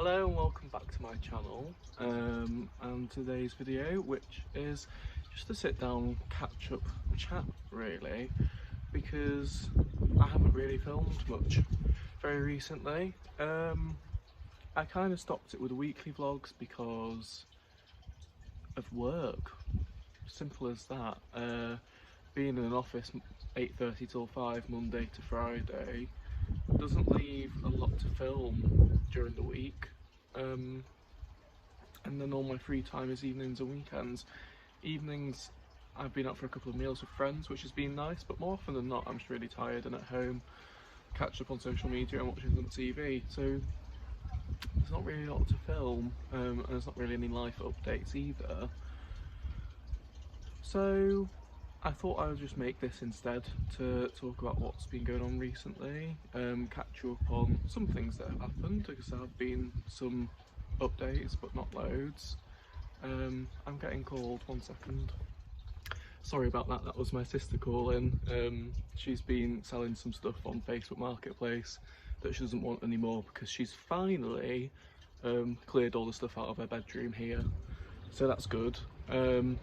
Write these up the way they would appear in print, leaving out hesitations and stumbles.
Hello and welcome back to my channel, and today's video, which is just a sit down catch up chat really, because I haven't really filmed much very recently. I kind of stopped it with the weekly vlogs because of work, simple as that. Being in an office 8:30 till 5 Monday to Friday doesn't leave a lot to film during the week, and then all my free time is evenings and weekends. Evenings I've been out for a couple of meals with friends, which has been nice, but more often than not I'm just really tired and at home, catch up on social media and watching some TV, so there's not really a lot to film, and there's not really any life updates either. So I thought I would just make this instead to talk about what's been going on recently, catch you up on some things that have happened, because there have been some updates but not loads. I'm getting called, 1 second. Sorry about that, that was my sister calling. She's been selling some stuff on Facebook Marketplace that she doesn't want anymore because she's finally cleared all the stuff out of her bedroom here, so that's good.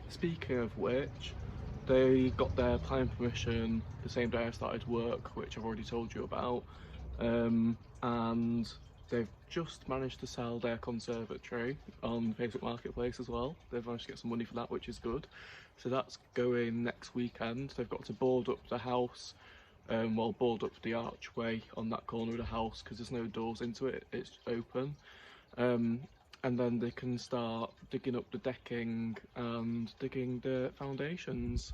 Speaking of which, they got their planning permission the same day I started work, which I've already told you about, and they've just managed to sell their conservatory on Facebook Marketplace as well. They've managed to get some money for that, which is good. So that's going next weekend. They've got to board up the house, board up the archway on that corner of the house because there's no doors into it, it's open. And then they can start digging up the decking and digging the foundations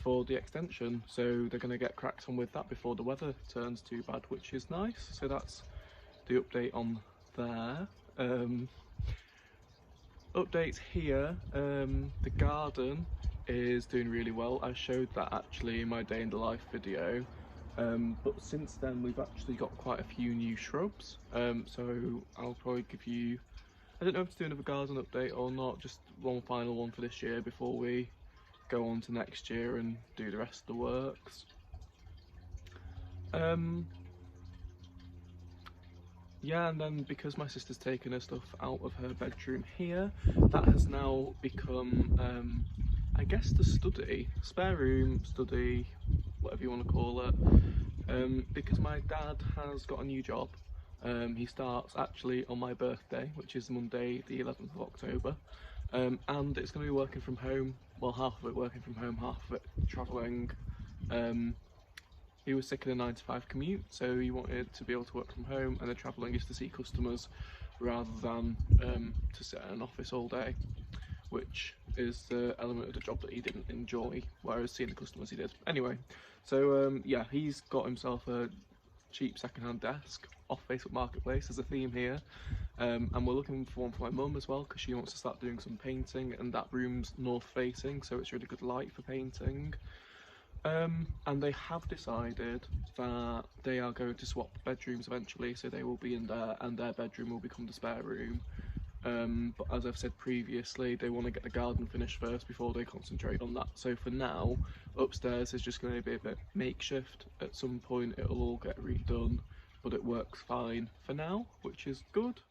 for the extension. So they're going to get cracked on with that before the weather turns too bad, which is nice. So that's the update on there. Updates here, the garden is doing really well. I showed that actually in my day in the life video, but since then we've actually got quite a few new shrubs, so I'll probably give you, I don't know if to do another garden update or not, just one final one for this year before we go on to next year and do the rest of the works. Yeah, and then because my sister's taken her stuff out of her bedroom here, that has now become, I guess, the study, spare room, study, whatever you want to call it, because my dad has got a new job. He starts actually on my birthday, which is Monday the 11th of October, and it's going to be working from home, well, half of it working from home, half of it travelling. He was sick of the 9 to 5 commute, so he wanted to be able to work from home, and the travelling is to see customers rather than to sit in an office all day, which is the element of the job that he didn't enjoy, whereas seeing the customers he did. Anyway, so yeah, he's got himself a cheap second-hand desk off Facebook Marketplace. There's a theme here, and we're looking for one for my mum as well because she wants to start doing some painting, and that room's north facing, so it's really good light for painting. And they have decided that they are going to swap bedrooms eventually, so they will be in there and their bedroom will become the spare room. But as I've said previously, they want to get the garden finished first before they concentrate on that. So for now, upstairs is just going to be a bit makeshift. At some point it'll all get redone, but it works fine for now, which is good.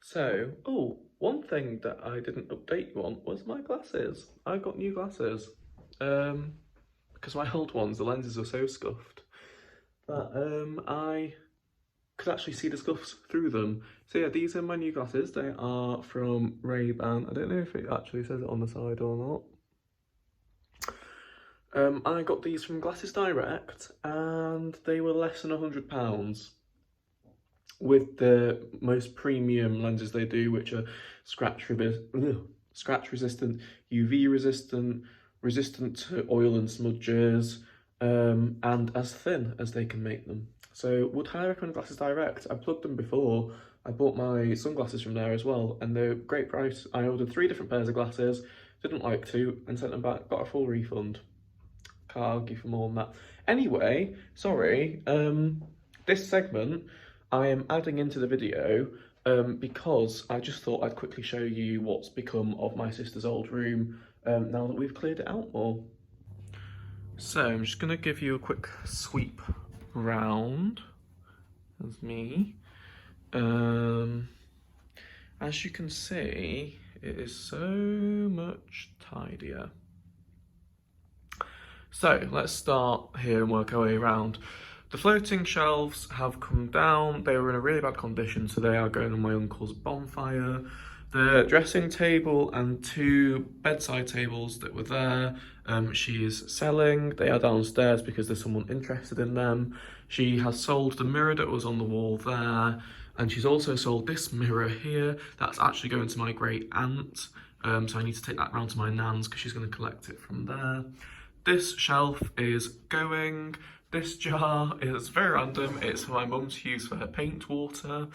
So, oh, one thing that I didn't update you on was my glasses. I got new glasses. Because my old ones, the lenses are so scuffed that I could actually see the scuffs through them. So yeah, these are my new glasses. They are from Ray-Ban. I don't know if it actually says it on the side or not. I got these from Glasses Direct and they were less than £100 with the most premium lenses they do, which are scratch resistant, UV resistant, resistant to oil and smudges, and as thin as they can make them. So would highly recommend Glasses Direct. I plugged them before. I bought my sunglasses from there as well, and they're great price. I ordered 3 different pairs of glasses, didn't like 2, and sent them back, got a full refund. Can't argue for more than that. Anyway, sorry, this segment I am adding into the video because I just thought I'd quickly show you what's become of my sister's old room now that we've cleared it out more. So I'm just going to give you a quick sweep round. There's me. As you can see, it is so much tidier. So let's start here and work our way around. The floating shelves have come down. They were in a really bad condition, so they are going on my uncle's bonfire. The dressing table and 2 bedside tables that were there, she is selling. They are downstairs because there's someone interested in them. She has sold the mirror that was on the wall there, and she's also sold this mirror here. That's actually going to my great aunt, so I need to take that round to my nan's because she's going to collect it from there. This shelf is going. This jar is very random. It's for my mum to use for her paint water.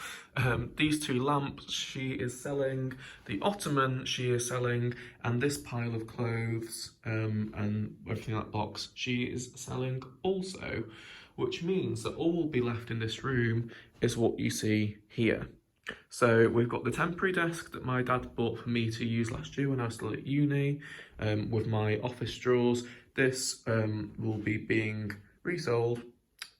These 2 lamps she is selling. The ottoman she is selling. And this pile of clothes and everything in that box she is selling also. Which means that all will be left in this room is what you see here. So we've got the temporary desk that my dad bought for me to use last year when I was still at uni, with my office drawers. This will be being resold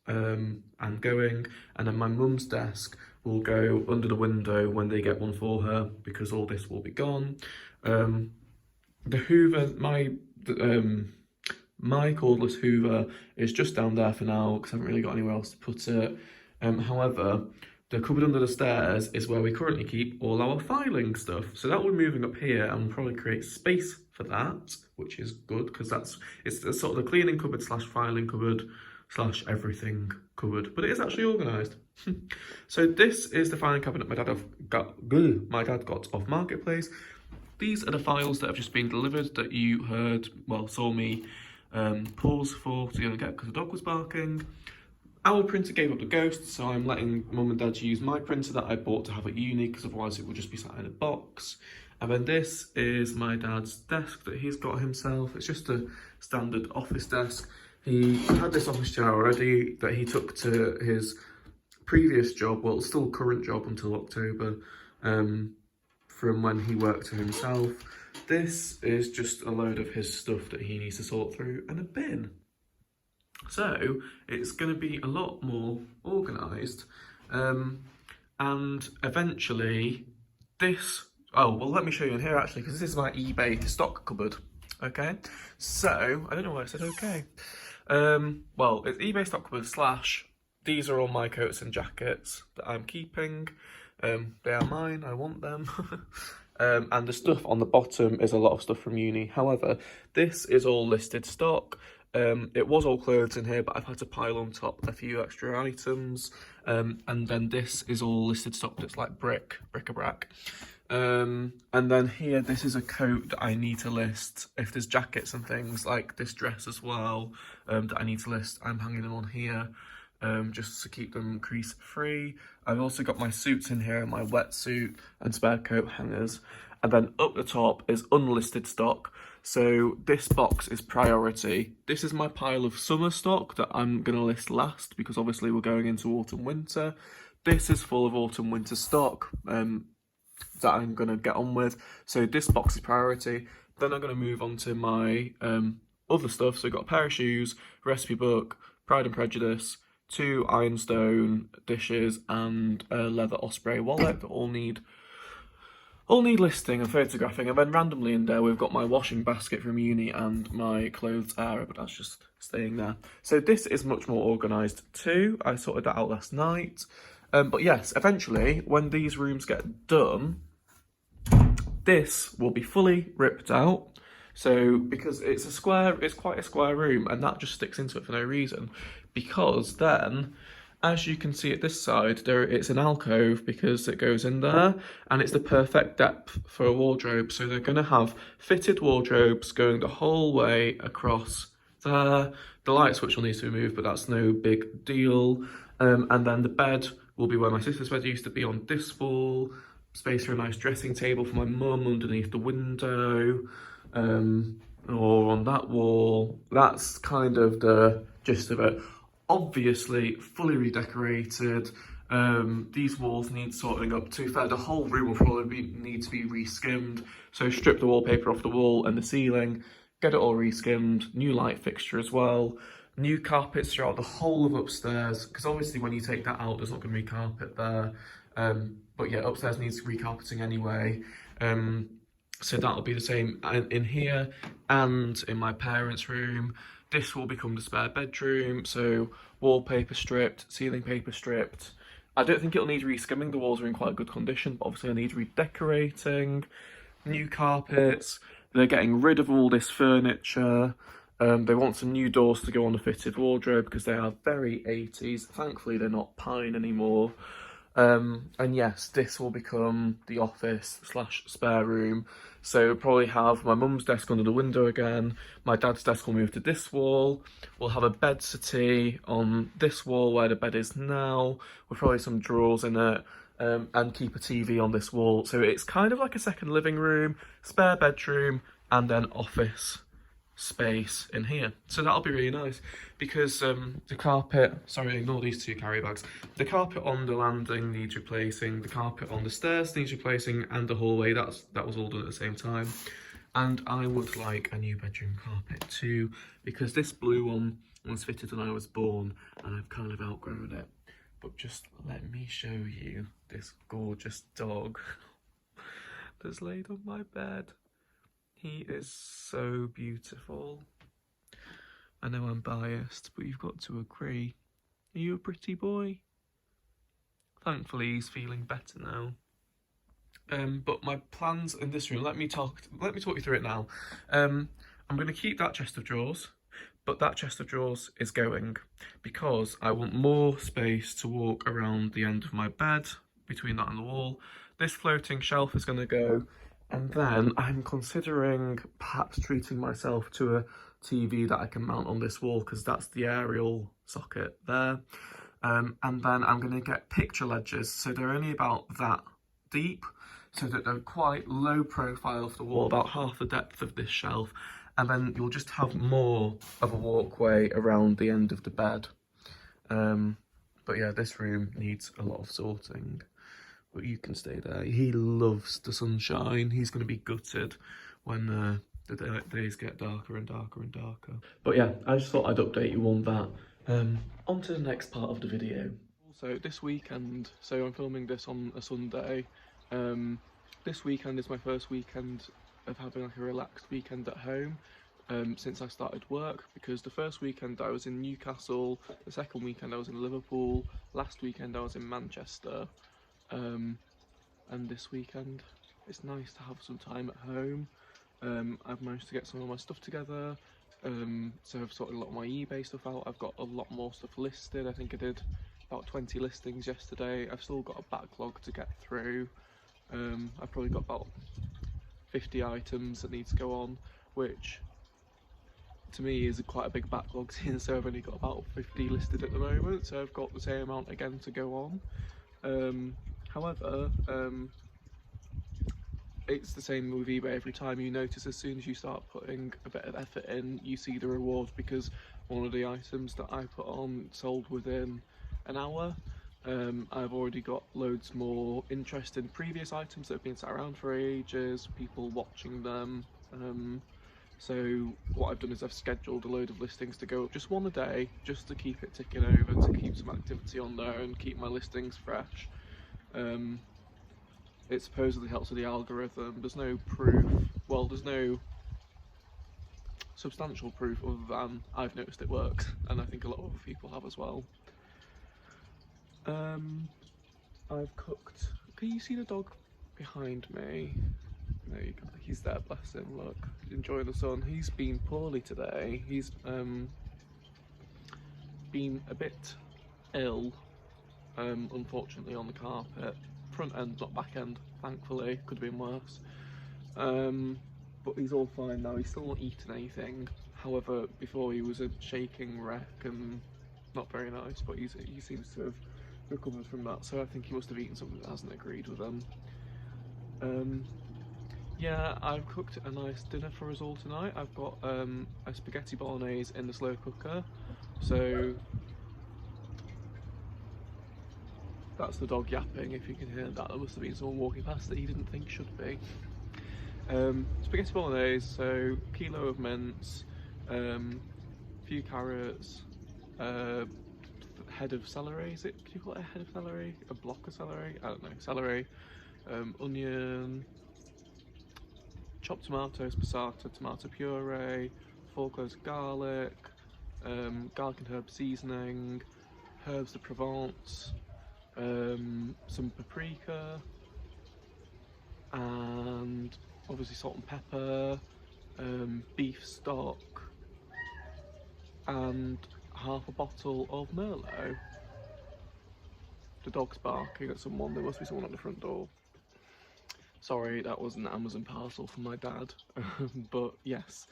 and going, and then my mum's desk will go under the window when they get one for her because all this will be gone. The Hoover, my cordless Hoover is just down there for now because I haven't really got anywhere else to put it. However, the cupboard under the stairs is where we currently keep all our filing stuff. So that will be moving up here and we'll probably create space for that, which is good because it's sort of the cleaning cupboard slash filing cupboard slash everything cupboard. But it is actually organised. So this is the filing cabinet my dad got off Marketplace. These are the files that have just been delivered that you saw me pause for to go and get because the dog was barking. Our printer gave up the ghost, so I'm letting mum and dad use my printer that I bought to have at uni because otherwise it would just be sat in a box. And then this is my dad's desk that he's got himself. It's just a standard office desk. He had this office chair already that he took to his previous job, well, still current job until October, from when he worked for himself. This is just a load of his stuff that he needs to sort through and a bin. So it's going to be a lot more organised, and eventually this, let me show you in here actually, because this is my eBay stock cupboard. Okay, so I don't know why I said okay. It's eBay stock cupboard slash these are all my coats and jackets that I'm keeping. They are mine, I want them. And the stuff on the bottom is a lot of stuff from uni. However, this is all listed stock. It was all clothes in here, but I've had to pile on top a few extra items. And then this is all listed stock that's like bric-a-brac. And then here, this is a coat that I need to list. If there's jackets and things like this dress as well, that I need to list, I'm hanging them on here, just to keep them crease free. I've also got my suits in here, my wetsuit and spare coat hangers. And then up the top is unlisted stock. So this box is priority. This is my pile of summer stock that I'm going to list last because obviously we're going into autumn winter. This is full of autumn winter stock that I'm going to get on with. So this box is priority. Then I'm going to move on to my other stuff. So I've got a pair of shoes, recipe book, Pride and Prejudice, 2 ironstone dishes and a leather Osprey wallet that all need listing and photographing. And then randomly in there we've got my washing basket from uni and my clothes area, but that's just staying there. So this is much more organised too. I sorted that out last night. But yes, eventually when these rooms get done, this will be fully ripped out. So because it's quite a square room, and that just sticks into it for no reason. Because then, as you can see at this side, it's an alcove because it goes in there, and it's the perfect depth for a wardrobe. So they're going to have fitted wardrobes going the whole way across there. The light switch will need to be moved, but that's no big deal. And then the bed will be where my sister's bed used to be on this wall. Space for a nice dressing table for my mum underneath the window. Or on that wall. That's kind of the gist of it. Obviously fully redecorated. These walls need sorting up. To be fair, the whole room will probably need to be re-skimmed. So strip the wallpaper off the wall and the ceiling, get it all re-skimmed, new light fixture as well, new carpets throughout the whole of upstairs, because obviously when you take that out there's not going to be carpet there. But yeah, upstairs needs recarpeting anyway. So that'll be the same in here and in my parents' room. This will become the spare bedroom, so wallpaper stripped, ceiling paper stripped. I don't think it'll need reskimming, the walls are in quite good condition, but obviously I need redecorating, new carpets. They're getting rid of all this furniture. They want some new doors to go on the fitted wardrobe because they are very 80s. Thankfully, they're not pine anymore. And yes, this will become the office / spare room. So we'll probably have my mum's desk under the window again. My dad's desk will move to this wall. We'll have a bed settee on this wall where the bed is now, with probably some drawers in it, and keep a TV on this wall. So it's kind of like a second living room, spare bedroom, and then office space in here. So that'll be really nice because the carpet, sorry, ignore these two carry bags. The carpet on the landing needs replacing, the carpet on the stairs needs replacing, and the hallway, that was all done at the same time. And I would like a new bedroom carpet too, because this blue one was fitted when I was born and I've kind of outgrown it. But just let me show you this gorgeous dog that's laid on my bed. He is so beautiful. I know I'm biased, but you've got to agree. Are you a pretty boy? Thankfully, he's feeling better now. But my plans in this room, let me talk you through it now. I'm going to keep that chest of drawers, but that chest of drawers is going because I want more space to walk around the end of my bed, between that and the wall. This floating shelf is going to go. And then I'm considering perhaps treating myself to a TV that I can mount on this wall because that's the aerial socket there. And then I'm going to get picture ledges, so they're only about that deep, so that they're quite low profile of the wall, about half the depth of this shelf. And then you'll just have more of a walkway around the end of the bed. But yeah, this room needs a lot of sorting. But you can stay there. He loves the sunshine. He's going to be gutted when the days get darker and darker and darker. But yeah, I just thought I'd update you on that. On to the next part of the video. Also, this weekend, so I'm filming this on a Sunday. This weekend is my first weekend of having like a relaxed weekend at home since I started work, because the first weekend I was in Newcastle, the second weekend I was in Liverpool, last weekend I was in Manchester. And this weekend it's nice to have some time at home. I've managed to get some of my stuff together, so I've sorted a lot of my eBay stuff out. I've got a lot more stuff listed. I think I did about 20 listings yesterday. I've still got a backlog to get through. I've probably got about 50 items that need to go on, which to me is quite a big backlog, so I've only got about 50 listed at the moment, so I've got the same amount again to go on. However, it's the same with eBay every time. You notice as soon as you start putting a bit of effort in, you see the reward, because one of the items that I put on sold within an hour. I've already got loads more interest in previous items that have been sat around for ages, people watching them. So what I've done is I've scheduled a load of listings to go up just one a day, just to keep it ticking over, to keep some activity on there and keep my listings fresh. It supposedly helps with the algorithm. There's no proof, well, there's no substantial proof other than I've noticed it works, and I think a lot of other people have as well. I've cooked, can you see the dog behind me? There you go, he's there, bless him, look, enjoying the sun. He's been poorly today. He's been a bit ill, unfortunately, on the carpet. Front end, not back end, thankfully. Could have been worse. But he's all fine now. He's still not eating anything. However, before he was a shaking wreck and not very nice, but he seems to have recovered from that, so I think he must have eaten something that hasn't agreed with him. Yeah, I've cooked a nice dinner for us all tonight. I've got a spaghetti bolognese in the slow cooker, so that's the dog yapping, if you can hear that. There must have been someone walking past that he didn't think should be. Spaghetti bolognese, so kilo of mince, few carrots, head of celery. Is it? Can you call it a head of celery? A block of celery? I don't know. Celery, onion, chopped tomatoes, passata, tomato puree, 4 cloves of garlic, garlic and herb seasoning, herbs de Provence, some paprika, and obviously salt and pepper, beef stock, and half a bottle of Merlot. The dog's barking at someone. There must be someone at the front door. Sorry, that was an Amazon parcel from my dad. But yes,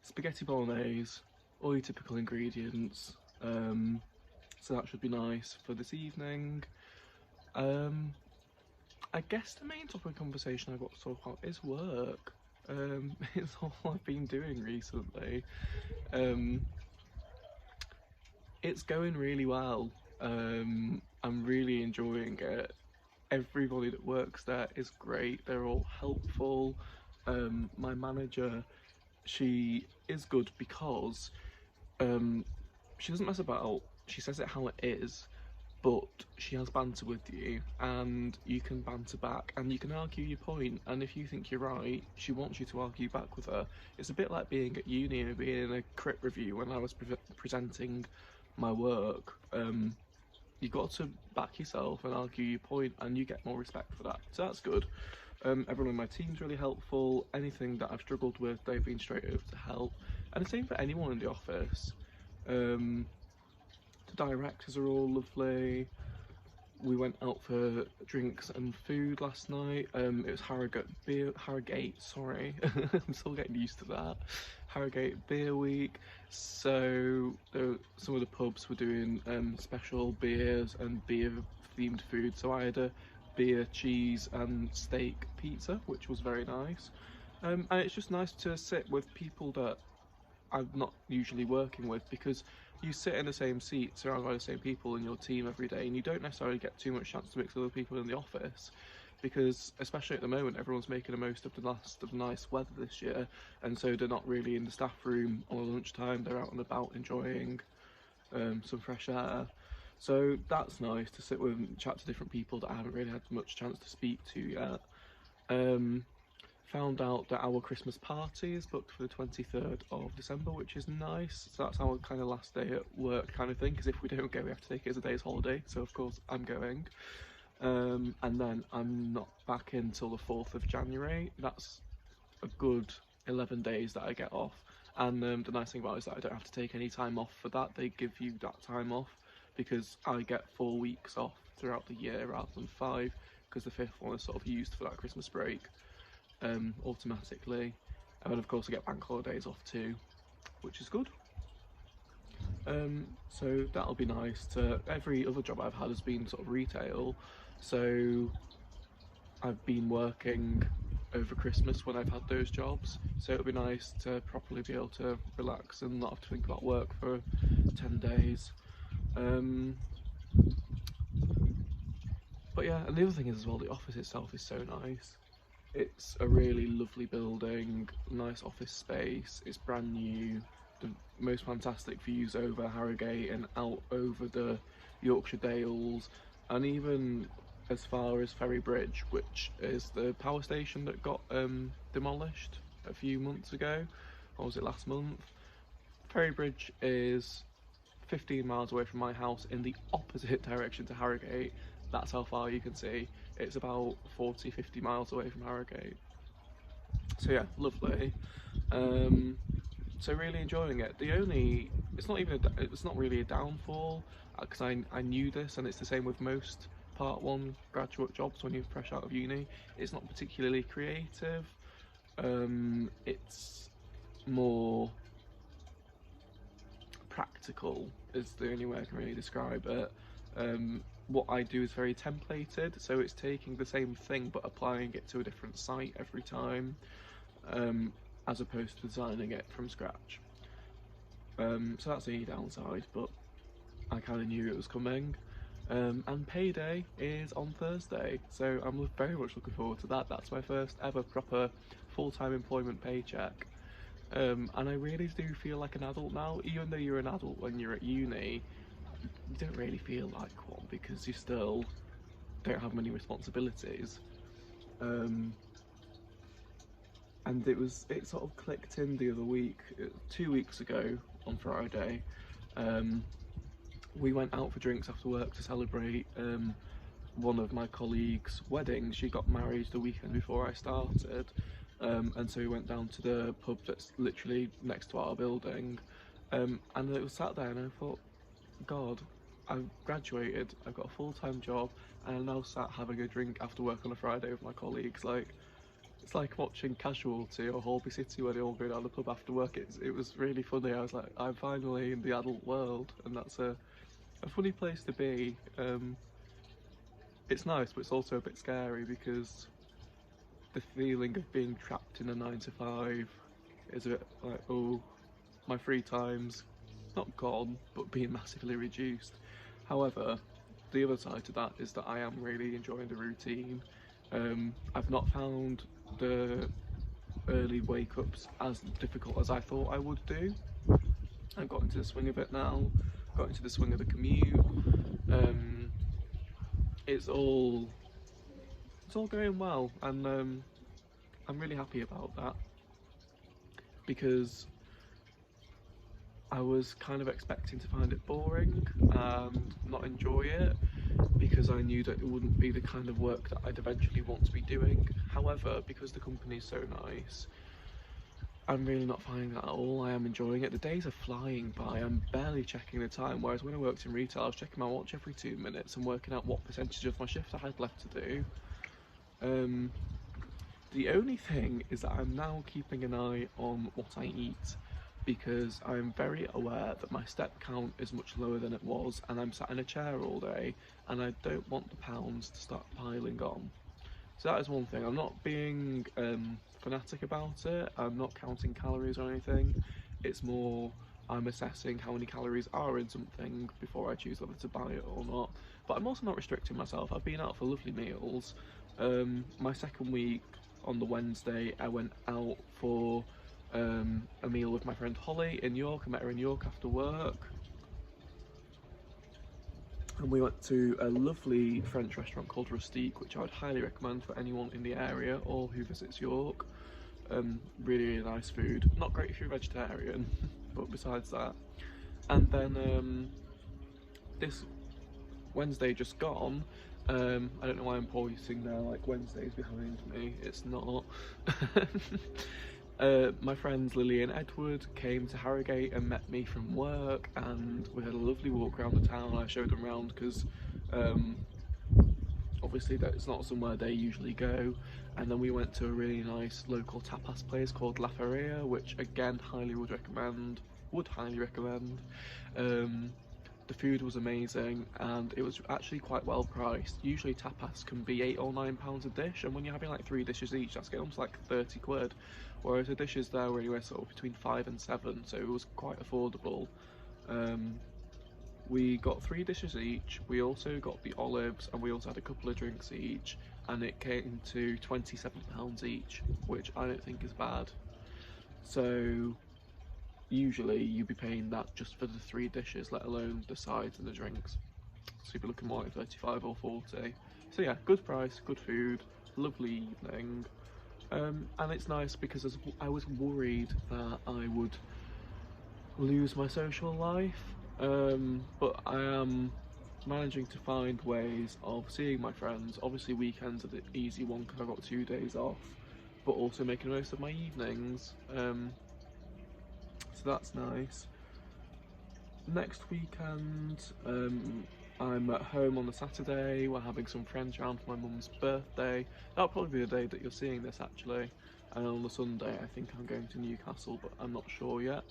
spaghetti bolognese, all your typical ingredients. So that should be nice for this evening. I guess the main topic of conversation I've got to talk about is work. It's all I've been doing recently. It's going really well. I'm really enjoying it. Everybody that works there is great. They're all helpful. My manager, she is good because she doesn't mess about. She says it how it is, but she has banter with you, and you can banter back, and you can argue your point. And if you think you're right, she wants you to argue back with her. It's a bit like being at uni and being in a crit review when I was presenting my work. You got to back yourself and argue your point, and you get more respect for that. So that's good. Everyone on my team's really helpful. Anything that I've struggled with, they've been straight over to help. And the same for anyone in the office. The directors are all lovely. We went out for drinks and food last night. It was Harrogate, sorry. I'm still getting used to that. Harrogate Beer Week. So some of the pubs were doing special beers and beer themed food. So I had a beer, cheese and steak pizza, which was very nice. And it's just nice to sit with people that I'm not usually working with, because you sit in the same seat surrounded by the same people in your team every day, and you don't necessarily get too much chance to mix with other people in the office, because especially at the moment everyone's making the most of the last of the nice weather this year, and so they're not really in the staff room on lunchtime. They're out and about enjoying some fresh air. So that's nice to sit with and chat to different people that I haven't really had much chance to speak to yet. Found out that our Christmas party is booked for the 23rd of December, which is nice. So that's our kind of last day at work kind of thing, because if we don't go, we have to take it as a day's holiday. So of course I'm going. And then I'm not back until the 4th of January. That's a good 11 days that I get off. And the nice thing about it is that I don't have to take any time off for that. They give you that time off, because I get 4 weeks off throughout the year rather than 5, because the 5th one is sort of used for that Christmas break. Automatically, and then of course I get bank holidays off too, which is good. So that'll be nice. Every other job I've had has been sort of retail, so I've been working over Christmas when I've had those jobs, so it'll be nice to properly be able to relax and not have to think about work for 10 days. But yeah, and the other thing is as well, the office itself is so nice. It's a really lovely building, nice office space. It's brand new, the most fantastic views over Harrogate and out over the Yorkshire Dales, and even as far as Ferry Bridge, which is the power station that got demolished a few months ago, or was it last month? Ferry Bridge is 15 miles away from my house in the opposite direction to Harrogate. That's how far you can see. It's about 40-50 miles away from Harrogate. So yeah, lovely. So really enjoying it. It's not really a downfall, because I knew this, and it's the same with most Part 1 graduate jobs when you're fresh out of uni. It's not particularly creative. It's more practical is the only way I can really describe it. What I do is very templated, so it's taking the same thing but applying it to a different site every time, as opposed to designing it from scratch. So that's the downside, but I kind of knew it was coming. And payday is on Thursday, so I'm very much looking forward to that. That's my first ever proper full-time employment paycheck. And I really do feel like an adult now. Even though you're an adult when you're at uni, you don't really feel like one because you still don't have many responsibilities. And it sort of clicked in the other week, 2 weeks ago on Friday. We went out for drinks after work to celebrate one of my colleagues' weddings. She got married the weekend before I started, and so we went down to the pub that's literally next to our building, and it was sat there and I thought, God, I've graduated, I've got a full-time job, and I'm now sat having a drink after work on a Friday with my colleagues. Like, it's like watching Casualty or Holby City where they all go down the pub after work. It was really funny. I was like, I'm finally in the adult world, and that's a funny place to be. It's nice, but it's also a bit scary because the feeling of being trapped in a 9 to 5 is a bit like, oh, my free time's not gone, but being massively reduced. However, the other side to that is that I am really enjoying the routine. I've not found the early wake-ups as difficult as I thought I would do. I've got into the swing of it now, got into the swing of the commute. It's all going well, and I'm really happy about that, because I was kind of expecting to find it boring and not enjoy it, because I knew that it wouldn't be the kind of work that I'd eventually want to be doing. However, because the company's so nice, I'm really not finding that at all. I am enjoying it. The days are flying by. I'm barely checking the time, whereas when I worked in retail, I was checking my watch every 2 minutes and working out what percentage of my shift I had left to do. The only thing is that I'm now keeping an eye on what I eat, because I'm very aware that my step count is much lower than it was, and I'm sat in a chair all day and I don't want the pounds to start piling on. So that is one thing. I'm not being fanatic about it. I'm not counting calories or anything. It's more, I'm assessing how many calories are in something before I choose whether to buy it or not. But I'm also not restricting myself. I've been out for lovely meals. My second week, on the Wednesday, I went out for a meal with my friend Holly in York. I met her in York after work, and we went to a lovely French restaurant called Rustique, which I would highly recommend for anyone in the area or who visits York. Really nice food. Not great if you're a vegetarian, but besides that. And then this Wednesday just gone, I don't know why I'm pointing there like Wednesday's behind me, it's not. My friends Lily and Edward came to Harrogate and met me from work, and we had a lovely walk around the town. I showed them around because obviously that's not somewhere they usually go. And then we went to a really nice local tapas place called La Feria, which again highly would highly recommend. The food was amazing, and it was actually quite well priced. Usually tapas can be £8 or £9 a dish, and when you're having like 3 dishes each, that's getting almost like 30 quid. Whereas the dishes there were anywhere sort of between 5 and 7, so it was quite affordable. We got 3 dishes each. We also got the olives, and we also had a couple of drinks each, and it came to £27 each, which I don't think is bad. So usually you'd be paying that just for the 3 dishes, let alone the sides and the drinks. So you'd be looking more like 35 or 40. So yeah, good price, good food, lovely evening. And it's nice because I was worried that I would lose my social life, but I am managing to find ways of seeing my friends. Obviously weekends are the easy one because I've got 2 days off, but also making the most of my evenings. So that's nice. Next weekend, I'm at home on the Saturday. We're having some friends around for my mum's birthday. That'll probably be the day that you're seeing this actually. And on the Sunday, I think I'm going to Newcastle, but I'm not sure yet.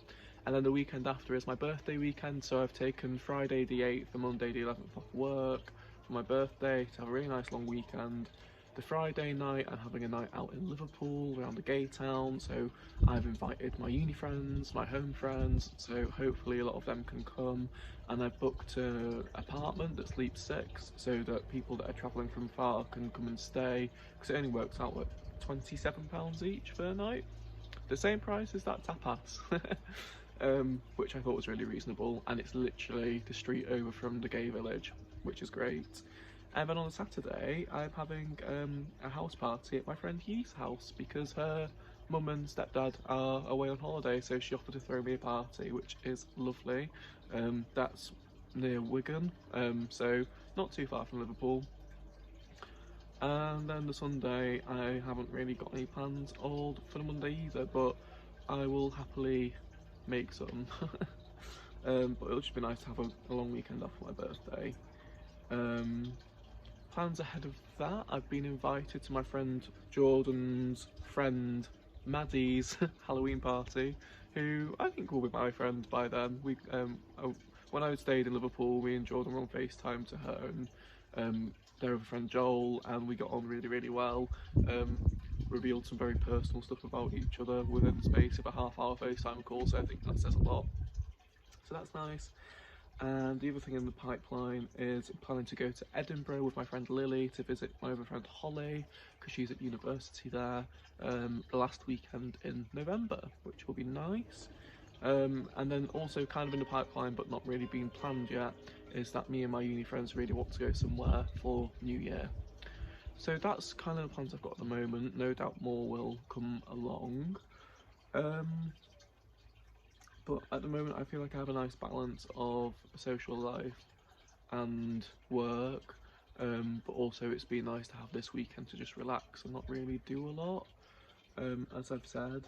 And then the weekend after is my birthday weekend, so I've taken Friday the 8th and Monday the 11th off work for my birthday to have a really nice long weekend. The Friday night, I'm having a night out in Liverpool around the gay town, so I've invited my uni friends, my home friends, so hopefully a lot of them can come. And I've booked an apartment that sleeps 6, so that people that are travelling from far can come and stay, because it only works out at £27 each for a night. The same price as that tapas. which I thought was really reasonable, and it's literally the street over from the gay village, which is great. And then on Saturday, I'm having a house party at my friend Yee's house because her mum and stepdad are away on holiday, so she offered to throw me a party, which is lovely. That's near Wigan, so not too far from Liverpool. And then the Sunday, I haven't really got any plans all for the Monday either, but I will happily make some. But it'll just be nice to have a long weekend off for my birthday. Plans ahead of that, I've been invited to my friend Jordan's friend Maddie's Halloween party, who I think will be my friend by then. When I stayed in Liverpool, me and Jordan were on FaceTime to her and their other friend Joel, and we got on really, really well. Revealed some very personal stuff about each other within the space of a half-hour FaceTime call, so I think that says a lot. So that's nice. And the other thing in the pipeline is planning to go to Edinburgh with my friend Lily to visit my other friend Holly, because she's at university there, the last weekend in November, which will be nice. And then also kind of in the pipeline, but not really being planned yet, is that me and my uni friends really want to go somewhere for New Year. So that's kind of the plans I've got at the moment. No doubt more will come along. But at the moment I feel like I have a nice balance of social life and work, but also it's been nice to have this weekend to just relax and not really do a lot, as I've said.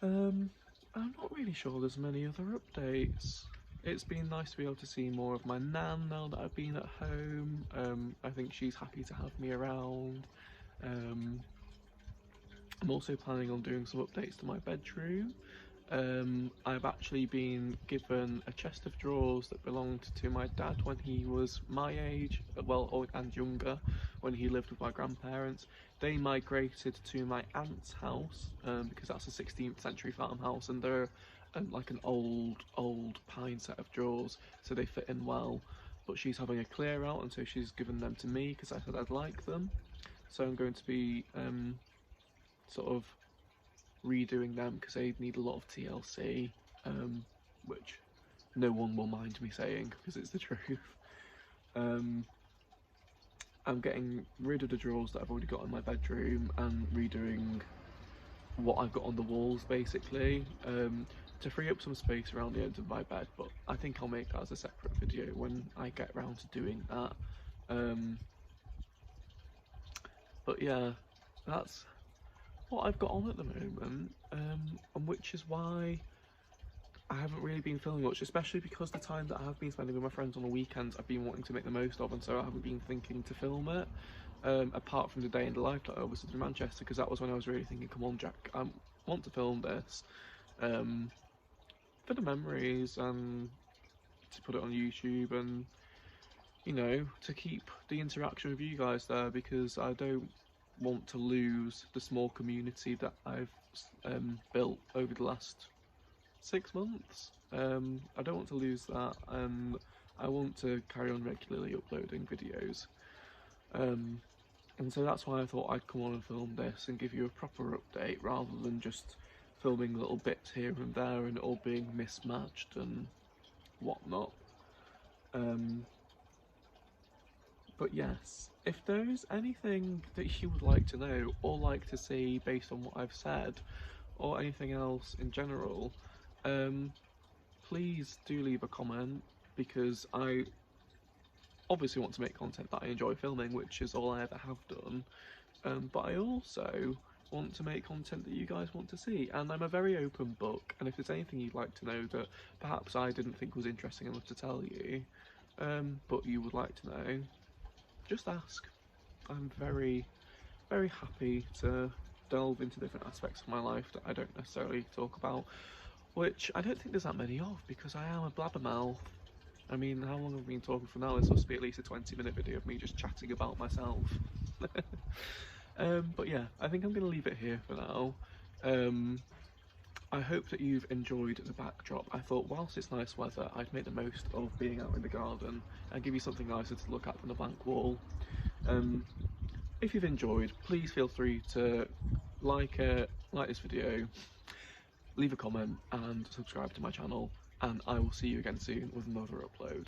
I'm not really sure there's many other updates. It's been nice to be able to see more of my nan now that I've been at home. I think she's happy to have me around. I'm also planning on doing some updates to my bedroom. I've actually been given a chest of drawers that belonged to my dad when he was my age, well, and younger, when he lived with my grandparents. They migrated to my aunt's house, because that's a 16th century farmhouse, and they're like an old pine set of drawers, so they fit in well. But she's having a clear out, and so she's given them to me because I said I'd like them. So I'm going to be sort of redoing them because they need a lot of TLC, which no one will mind me saying because it's the truth. I'm getting rid of the drawers that I've already got in my bedroom and redoing what I've got on the walls basically, to free up some space around the ends of my bed, but I think I'll make that as a separate video when I get around to doing that. But yeah, that's what I've got on at the moment, and which is why I haven't really been filming much, especially because the time that I have been spending with my friends on the weekends I've been wanting to make the most of, and so I haven't been thinking to film it, apart from the day in the life that I visited in Manchester, because that was when I was really thinking, come on Jack, I want to film this, for the memories and to put it on YouTube, and you know, to keep the interaction with you guys there, because I don't want to lose the small community that I've built over the last 6 months. I don't want to lose that, and I want to carry on regularly uploading videos. And so that's why I thought I'd come on and film this and give you a proper update rather than just filming little bits here and there and it all being mismatched and whatnot. But yes, if there is anything that you would like to know or like to see based on what I've said, or anything else in general, please do leave a comment, because I obviously want to make content that I enjoy filming, which is all I ever have done, but I also want to make content that you guys want to see, and I'm a very open book, and if there's anything you'd like to know that perhaps I didn't think was interesting enough to tell you, but you would like to know, just ask. I'm very, very happy to delve into different aspects of my life that I don't necessarily talk about, which I don't think there's that many of, because I am a blabbermouth. I mean, how long have I been talking for now? This must be at least a 20-minute video of me just chatting about myself. But yeah, I think I'm going to leave it here for now. I hope that you've enjoyed the backdrop. I thought whilst it's nice weather, I'd make the most of being out in the garden and give you something nicer to look at than a blank wall. If you've enjoyed, please feel free to like this video, leave a comment and subscribe to my channel, and I will see you again soon with another upload.